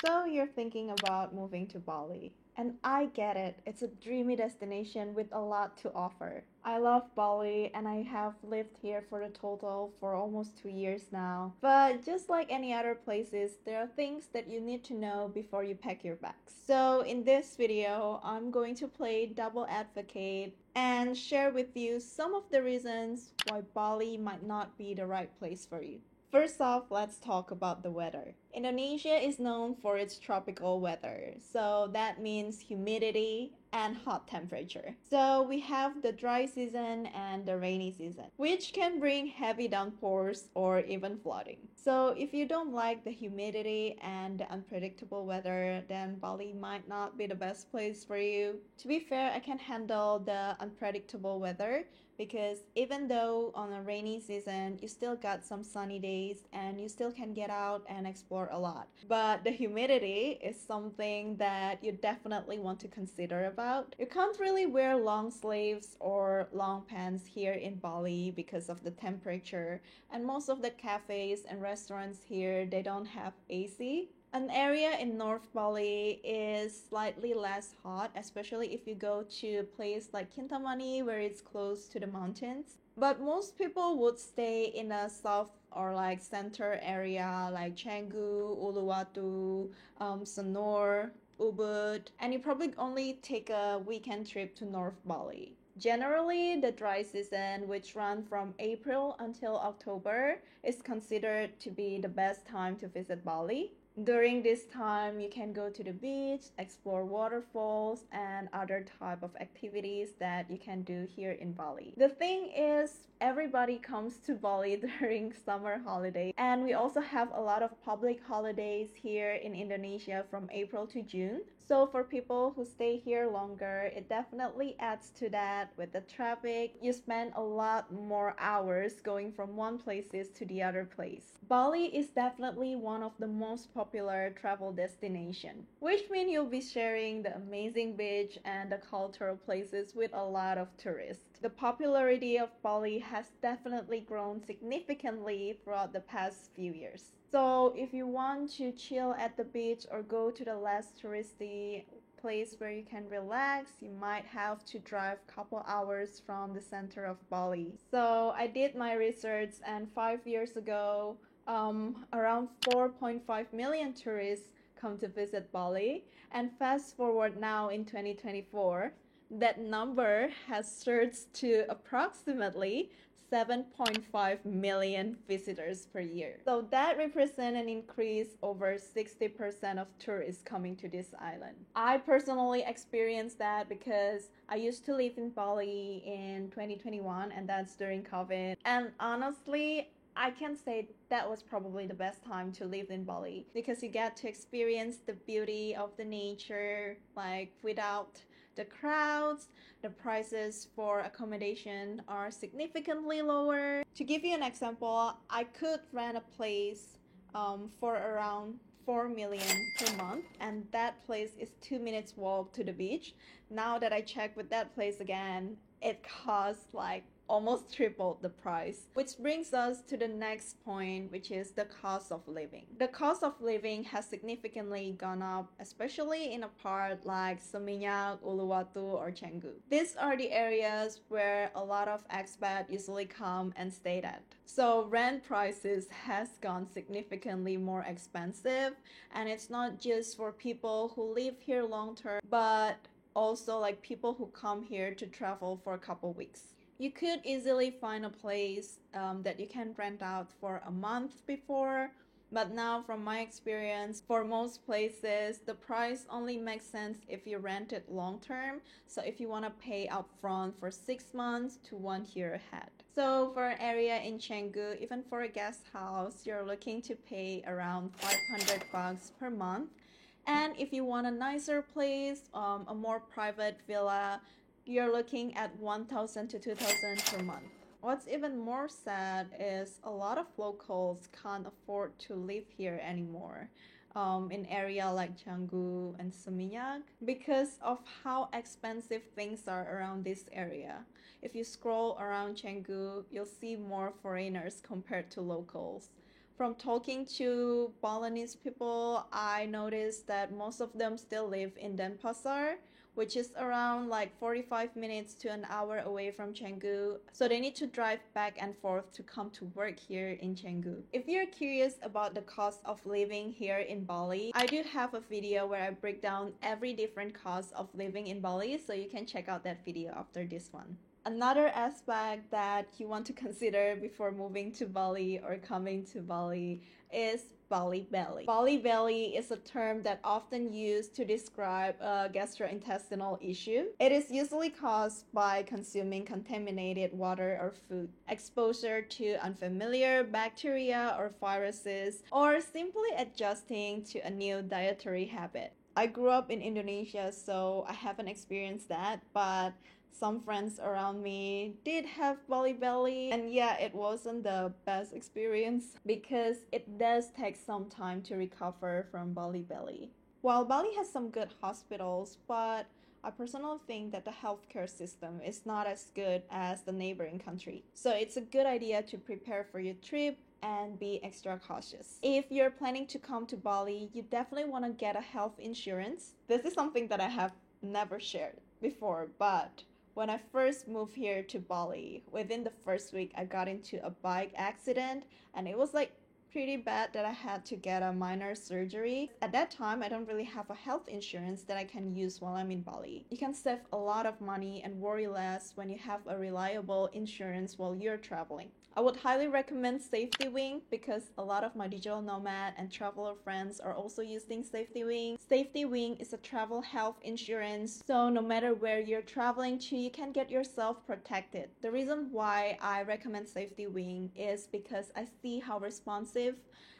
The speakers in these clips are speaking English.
So you're thinking about moving to Bali. And I get it, it's a dreamy destination with a lot to offer. I love Bali and I have lived here for a total for almost 2 years now. But just like any other places, there are things that you need to know before you pack your bags. So in this video, I'm going to play double advocate and share with you some of the reasons why Bali might not be the right place for you. First off, let's talk about the weather. Indonesia is known for its tropical weather, so that means humidity and hot temperature. So we have the dry season and the rainy season, which can bring heavy downpours or even flooding. So if you don't like the humidity and the unpredictable weather, then Bali might not be the best place for you. To be fair, I can handle the unpredictable weather because even though on a rainy season you still got some sunny days and you still can get out and explore a lot, but the humidity is something that you definitely want to consider about. You can't really wear long sleeves or long pants here in Bali because of the temperature, and most of the cafes and restaurants here, they don't have AC. An area in North Bali is slightly less hot, especially if you go to a place like Kintamani where it's close to the mountains. But most people would stay in a south or like center area like Canggu, Uluwatu, Sanur, Ubud, and you probably only take a weekend trip to North Bali. Generally, the dry season, which runs from April until October, is considered to be the best time to visit Bali. During this time, you can go to the beach, explore waterfalls, and other type of activities that you can do here in Bali. The thing is, everybody comes to Bali during summer holidays, and we also have a lot of public holidays here in Indonesia from April to June. So for people who stay here longer, it definitely adds to that. With the traffic, you spend a lot more hours going from one places to the other place. Bali is definitely one of the most popular travel destination, which means you'll be sharing the amazing beach and the cultural places with a lot of tourists. The popularity of Bali has definitely grown significantly throughout the past few years. So if you want to chill at the beach or go to the less touristy place where you can relax, you might have to drive a couple hours from the center of Bali. So I did my research, and 5 years ago, around 4.5 million tourists come to visit Bali. And fast forward now in 2024, that number has surged to approximately 7.5 million visitors per year. So that represents an increase over 60% of tourists coming to this island. I personally experienced that because I used to live in Bali in 2021, and that's during COVID. And honestly, I can say that was probably the best time to live in Bali because you get to experience the beauty of the nature like without the crowds. The prices for accommodation are significantly lower. To give you an example, I could rent a place for around 4 million per month, and that place is 2 minutes walk to the beach. Now that I check with that place again, it costs like almost tripled the price. Which brings us to the next point, which is the cost of living. The cost of living has significantly gone up, especially in a part like Seminyak, Uluwatu, or Canggu. These are the areas where a lot of expats usually come and stay at. So rent prices has gone significantly more expensive, and it's not just for people who live here long term, but also like people who come here to travel for a couple weeks. You could easily find a place that you can rent out for a month before, but now from my experience, for most places, the price only makes sense if you rent it long term. So if you want to pay upfront for 6 months to 1 year ahead. So for an area in Canggu, even for a guest house, you're looking to pay around 500 bucks per month. And if you want a nicer place, a more private villa, you're looking at 1,000 to 2,000 per month. What's even more sad is a lot of locals can't afford to live here anymore. In area like Canggu and Seminyak because of how expensive things are around this area. If you scroll around Canggu, you'll see more foreigners compared to locals. From talking to Balinese people, I noticed that most of them still live in Denpasar, which is around like 45 minutes to an hour away from Canggu. So they need to drive back and forth to come to work here in Canggu. If you're curious about the cost of living here in Bali, I do have a video where I break down every different cost of living in Bali, so you can check out that video after this one. Another aspect that you want to consider before moving to Bali or coming to Bali is Bali belly. Bali belly is a term that often used to describe a gastrointestinal issue. It is usually caused by consuming contaminated water or food, exposure to unfamiliar bacteria or viruses, or simply adjusting to a new dietary habit. I grew up in Indonesia, so I haven't experienced that, but some friends around me did have Bali belly, and yeah, it wasn't the best experience because it does take some time to recover from Bali belly. While Bali has some good hospitals, but I personally think that the healthcare system is not as good as the neighboring country. So it's a good idea to prepare for your trip and be extra cautious. If you're planning to come to Bali, you definitely want to get a health insurance. This is something that I have never shared before, but when I first moved here to Bali, within the first week, I got into a bike accident, and it was like pretty bad that I had to get a minor surgery. At that time, I don't really have a health insurance that I can use while I'm in Bali. You can save a lot of money and worry less when you have a reliable insurance while you're traveling. I would highly recommend Safety Wing because a lot of my digital nomad and traveler friends are also using Safety Wing. Safety Wing is a travel health insurance, so no matter where you're traveling to, you can get yourself protected. The reason why I recommend Safety Wing is because I see how responsive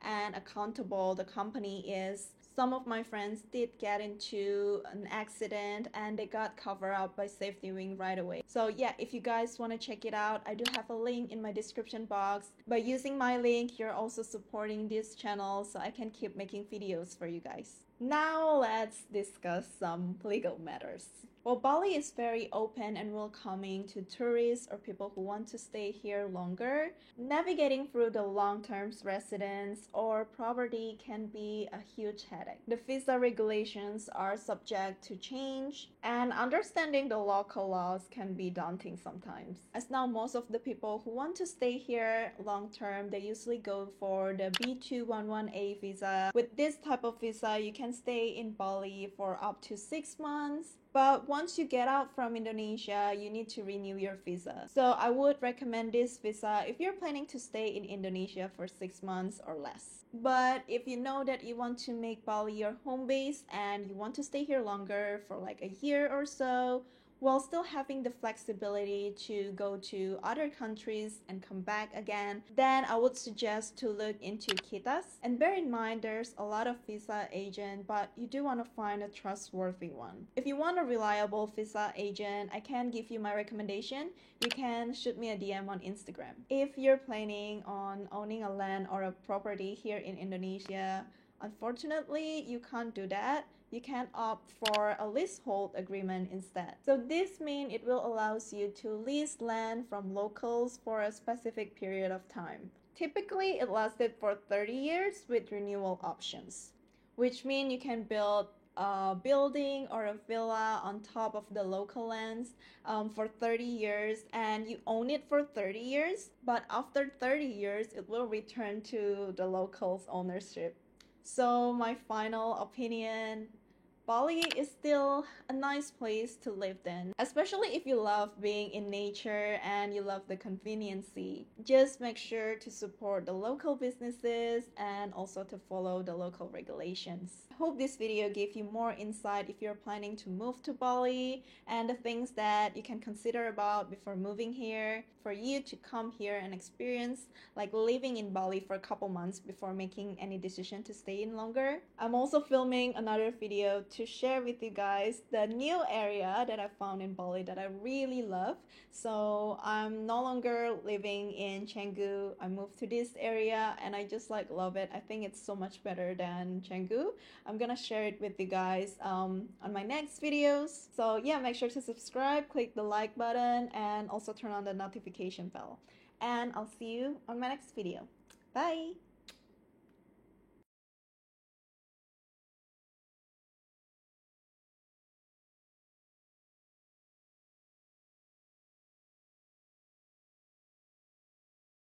and accountable the company is. Some of my friends did get into an accident and they got covered up by Safety Wing right away. So yeah, if you guys want to check it out, I do have a link in my description box. By using my link, you're also supporting this channel so I can keep making videos for you guys. Now let's discuss some legal matters. Well, Bali is very open and welcoming to tourists or people who want to stay here longer. Navigating through the long-term residence or property can be a huge headache. The visa regulations are subject to change, and understanding the local laws can be daunting sometimes. As now most of the people who want to stay here long-term, they usually go for the B211A visa. With this type of visa, you can stay in Bali for up to 6 months. But once you get out from Indonesia, you need to renew your visa. So I would recommend this visa if you're planning to stay in Indonesia for 6 months or less. But if you know that you want to make Bali your home base and you want to stay here longer for like a year or so, while still having the flexibility to go to other countries and come back again, then I would suggest to look into Kitas. And bear in mind, there's a lot of visa agent, but you do want to find a trustworthy one. If you want a reliable visa agent, I can give you my recommendation. You can shoot me a DM on Instagram. If you're planning on owning a land or a property here in Indonesia, unfortunately, you can't do that. You can opt for a leasehold agreement instead. So this means it will allows you to lease land from locals for a specific period of time. Typically, it lasted for 30 years with renewal options, which means you can build a building or a villa on top of the local lands for 30 years, and you own it for 30 years, but after 30 years, it will return to the locals' ownership. So my final opinion, Bali is still a nice place to live in, especially if you love being in nature and you love the conveniency. Just make sure to support the local businesses and also to follow the local regulations. I hope this video gave you more insight if you're planning to move to Bali and the things that you can consider about before moving here, for you to come here and experience like living in Bali for a couple months before making any decision to stay in longer. I'm also filming another video to share with you guys the new area that I found in Bali that I really love. So I'm no longer living in Canggu. I moved to this area and I just like love it. I think it's so much better than Canggu. I'm gonna share it with you guys on my next videos. So yeah, make sure to subscribe, click the like button, and also turn on the notification bell. And I'll see you on my next video. Bye!